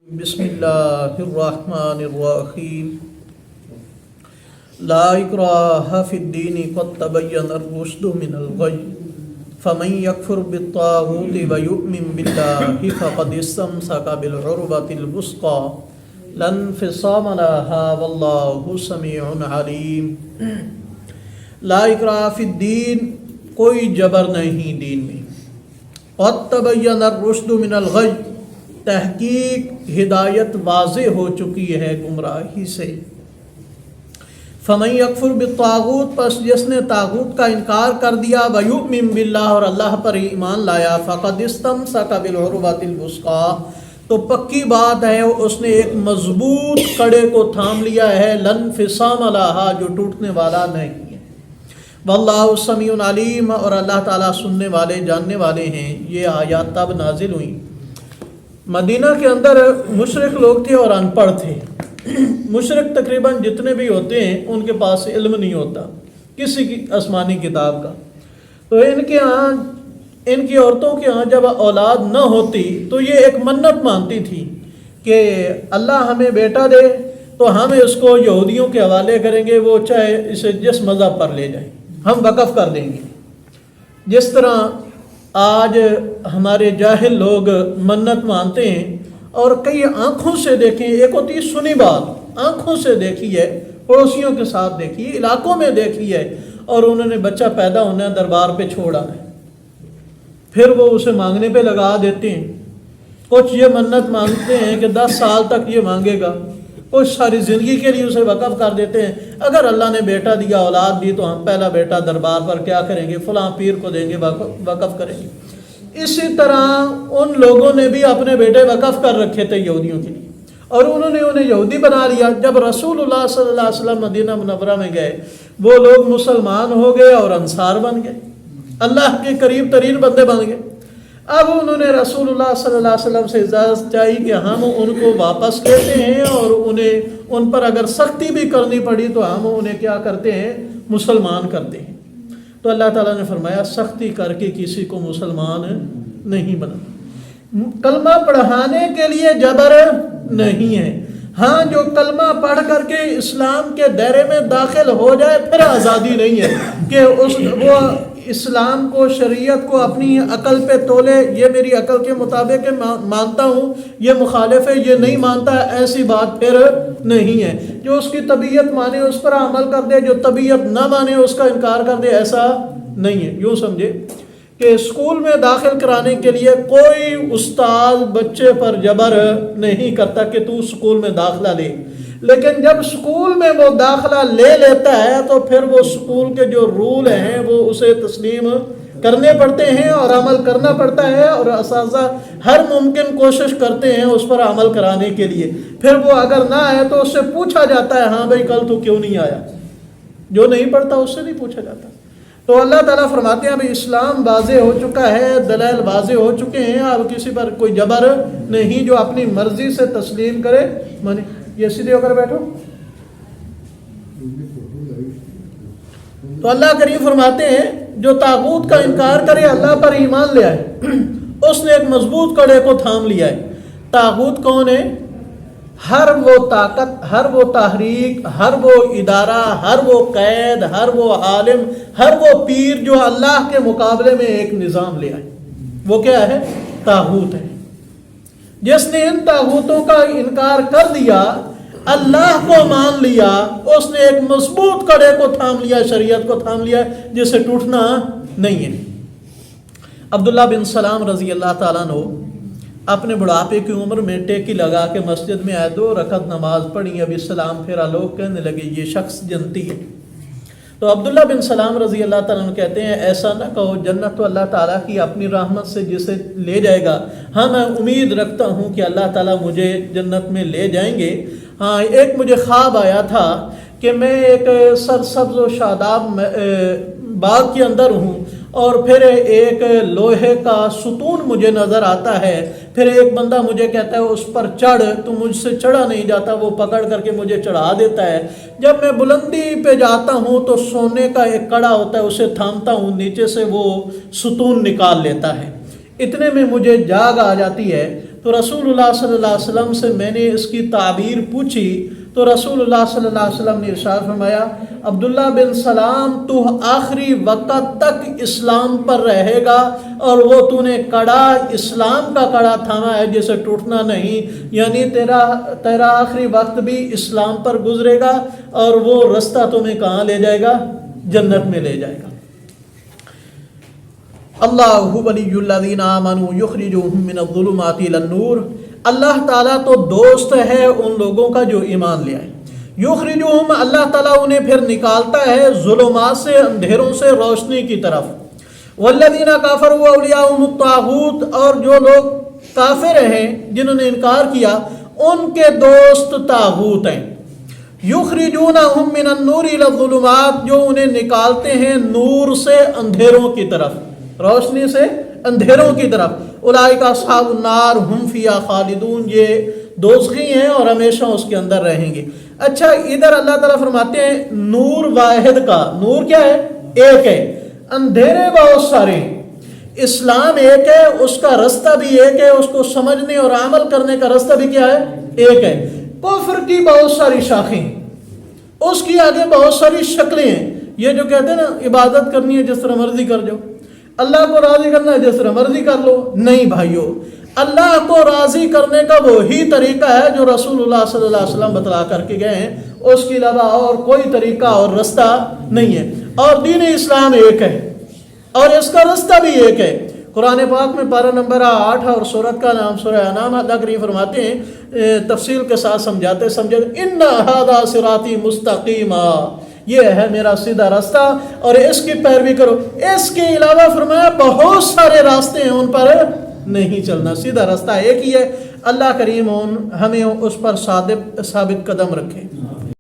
بسم اللہ الرحمن الرحیم لا اکراہ فی الدین قد تبین الرشد من الغی فمن یکفر بالطاغوت ویؤمن باللہ فقد استمسک بالعروۃ الوثقی لا انفصام لها واللہ سمیع علیم۔ لا اکراہ فی الدین، کوئی جبر نہیں دین میں۔ قد تبین الرشد من الغی، تحقیق ہدایت واضح ہو چکی ہے گمراہی سے۔ فمن یکفر بالطاغوت، پس جس نے طاغوت کا انکار کر دیا، ویؤمن باللہ، اور اللہ پر ایمان لایا، فقد استمسک بالعروۃ الوثقی، تو پکی بات ہے اس نے ایک مضبوط کڑے کو تھام لیا ہے، لا انفصام لہا، جو ٹوٹنے والا نہیں ہے۔ واللہ سمیع علیم، اور اللہ تعالیٰ سننے والے جاننے والے ہیں۔ یہ آیات تب نازل ہوئیں مدینہ کے اندر مشرک لوگ تھے اور ان پڑھ تھے۔ مشرک تقریباً جتنے بھی ہوتے ہیں ان کے پاس علم نہیں ہوتا کسی کی آسمانی کتاب کا، تو ان کے ہاں، ان کی عورتوں کے ہاں جب اولاد نہ ہوتی تو یہ ایک منت مانتی تھی کہ اللہ ہمیں بیٹا دے تو ہم اس کو یہودیوں کے حوالے کریں گے، وہ چاہے اسے جس مذہب پر لے جائیں، ہم وقف کر دیں گے۔ جس طرح آج ہمارے جاہل لوگ منت مانتے ہیں، اور کئی آنکھوں سے دیکھیں، ایک ہوتی ہے سنی بات، آنکھوں سے دیکھی ہے، پڑوسیوں کے ساتھ دیکھی ہے، علاقوں میں دیکھی ہے، اور انہوں نے بچہ پیدا ہونا دربار پہ چھوڑا ہے، پھر وہ اسے مانگنے پہ لگا دیتے ہیں۔ کچھ یہ منت مانگتے ہیں کہ 10 سال تک یہ مانگے گا، کچھ ساری زندگی کے لیے اسے وقف کر دیتے ہیں، اگر اللہ نے بیٹا دیا، اولاد دی، تو ہم پہلا بیٹا دربار پر کیا کریں گے، فلاں پیر کو دیں گے، وقف کریں گے۔ اسی طرح ان لوگوں نے بھی اپنے بیٹے وقف کر رکھے تھے یہودیوں کے لیے، اور انہوں نے انہیں یہودی بنا لیا۔ جب رسول اللہ صلی اللہ علیہ وسلم مدینہ منورہ میں گئے، وہ لوگ مسلمان ہو گئے اور انصار بن گئے، اللہ کے قریب ترین بندے بن گئے۔ اب انہوں نے رسول اللہ صلی اللہ علیہ وسلم سے اجازت چاہی کہ ہم ان کو واپس لیتے ہیں، اور انہیں ان پر اگر سختی بھی کرنی پڑی تو ہم انہیں کیا کرتے ہیں، مسلمان کرتے ہیں۔ تو اللہ تعالیٰ نے فرمایا سختی کر کے کسی کو مسلمان نہیں بنا۔ کلمہ پڑھانے کے لیے جبر نہیں ہے، ہاں جو کلمہ پڑھ کر کے اسلام کے دائرے میں داخل ہو جائے پھر آزادی نہیں ہے کہ وہ اسلام کو، شریعت کو اپنی عقل پہ تولے، یہ میری عقل کے مطابق مانتا ہوں، یہ مخالف ہے، یہ نہیں مانتا، ایسی بات پھر نہیں ہے۔ جو اس کی طبیعت مانے اس پر عمل کر دے، جو طبیعت نہ مانے اس کا انکار کر دے، ایسا نہیں ہے۔ یوں سمجھے کہ اسکول میں داخل کرانے کے لیے کوئی استاد بچے پر جبر نہیں کرتا کہ تو اسکول میں داخلہ لے، لیکن جب اسکول میں وہ داخلہ لے لیتا ہے تو پھر وہ اسکول کے جو رول ہیں وہ اسے تسلیم کرنے پڑتے ہیں اور عمل کرنا پڑتا ہے، اور اساتذہ ہر ممکن کوشش کرتے ہیں اس پر عمل کرانے کے لیے۔ پھر وہ اگر نہ آئے تو اس سے پوچھا جاتا ہے، ہاں بھائی کل تو کیوں نہیں آیا؟ جو نہیں پڑھتا اس سے نہیں پوچھا جاتا۔ تو اللہ تعالیٰ فرماتے ہیں ابھی اسلام واضح ہو چکا ہے، دلائل واضح ہو چکے ہیں، اب کسی پر کوئی جبر نہیں، جو اپنی مرضی سے تسلیم کرے مانے۔ یہ سیدھے ہو کر بیٹھو۔ تو اللہ کریم فرماتے ہیں جو طاغوت کا انکار کرے، اللہ پر ایمان لے آئے، اس نے ایک مضبوط کڑے کو تھام لیا ہے۔ طاغوت کون ہے؟ ہر وہ طاقت، ہر وہ تحریک، ہر وہ ادارہ، ہر وہ قید، ہر وہ عالم، ہر وہ پیر جو اللہ کے مقابلے میں ایک نظام لے آئے، وہ کیا ہے؟ طاغوت ہے۔ جس نے ان طاغوتوں کا انکار کر دیا، اللہ کو مان لیا، اس نے ایک مضبوط کڑے کو تھام لیا، شریعت کو تھام لیا، جسے ٹوٹنا نہیں ہے۔ عبداللہ بن سلام رضی اللہ تعالیٰ عنہ اپنے بڑھاپے کی عمر میں ٹیکی لگا کے مسجد میں آئے، 2 رکعت نماز پڑھی، ابھی سلام پھیرا، لوگ کہنے لگے یہ شخص جنتی ہے۔ تو عبداللہ بن سلام رضی اللہ تعالیٰ عنہ کہتے ہیں ایسا نہ کہو، جنت تو اللہ تعالیٰ کی اپنی رحمت سے جسے لے جائے گا، ہاں میں امید رکھتا ہوں کہ اللہ تعالیٰ مجھے جنت میں لے جائیں گے۔ ہاں ایک مجھے خواب آیا تھا کہ میں ایک سرسبز و شاداب باغ کے اندر ہوں، اور پھر ایک لوہے کا ستون مجھے نظر آتا ہے، پھر ایک بندہ مجھے کہتا ہے اس پر چڑھ، تو مجھ سے چڑھا نہیں جاتا، وہ پکڑ کر کے مجھے چڑھا دیتا ہے۔ جب میں بلندی پہ جاتا ہوں تو سونے کا ایک کڑا ہوتا ہے، اسے تھامتا ہوں، نیچے سے وہ ستون نکال لیتا ہے۔ اتنے میں مجھے جاگ آ جاتی ہے، تو رسول اللہ صلی اللہ علیہ وسلم سے میں نے اس کی تعبیر پوچھی تو رسول اللہ صلی اللہ علیہ وسلم نے ارشاد فرمایا عبداللہ بن سلام تو آخری وقت تک اسلام پر رہے گا اور وہ تو نے کڑا اسلام کا کڑا تھاما ہے جسے ٹوٹنا نہیں، یعنی تیرا آخری وقت بھی اسلام پر گزرے گا اور وہ رستہ تمہیں کہاں لے جائے گا؟ جنت میں لے جائے گا۔ اللہ ولی الذین آمنوا یخرجوہم من الظلمات الی النور، اللہ تعالیٰ تو دوست ہے ان لوگوں کا جو ایمان لے آئے۔ یخرجوہم، اللہ تعالیٰ انہیں پھر نکالتا ہے ظلمات سے، اندھیروں سے روشنی کی طرف۔ والذین کفروا اولیاءہم الطاغوت، اور جو لوگ کافر ہیں جنہوں نے انکار کیا ان کے دوست طاغوت ہیں۔ یخرجونہم من النور الی الظلمات، جو انہیں نکالتے ہیں نور سے اندھیروں کی طرف، روشنی سے اندھیروں کی طرف۔ اولئک اصحاب النار ہم فیہا خالدون، یہ دوزخی ہیں اور ہمیشہ اس کے اندر رہیں گے۔ اچھا، ادھر اللہ تعالیٰ فرماتے ہیں نور واحد کا، نور کیا ہے؟ ایک ہے، اندھیرے بہت سارے ہیں۔ اسلام ایک ہے، اس کا رستہ بھی ایک ہے، اس کو سمجھنے اور عمل کرنے کا رستہ بھی کیا ہے؟ ایک ہے۔ کفر کی بہت ساری شاخیں، اس کی آگے بہت ساری شکلیں ہیں۔ یہ جو کہتے ہیں نا عبادت کرنی ہے جس طرح مرضی کر جاؤ، اللہ کو راضی کرنا ہے جس طرح مرضی کر لو، نہیں بھائیو، اللہ کو راضی کرنے کا وہی طریقہ ہے جو رسول اللہ صلی اللہ علیہ وسلم بتلا کر کے گئے ہیں، اس کے علاوہ اور کوئی طریقہ اور رستہ نہیں ہے۔ اور دین اسلام ایک ہے اور اس کا رستہ بھی ایک ہے۔ قرآن پاک میں پارہ نمبر 8 اور سورت کا نام سورہ انعام، اللہ کریم فرماتے ہیں تفصیل کے ساتھ سمجھاتے ان ھذا صراطی مستقیما، یہ ہے میرا سیدھا راستہ اور اس کی پیروی کرو۔ اس کے علاوہ فرمایا بہت سارے راستے ہیں، ان پر نہیں چلنا، سیدھا راستہ ایک ہی ہے۔ اللہ کریم ہمیں اس پر ثابت قدم رکھے۔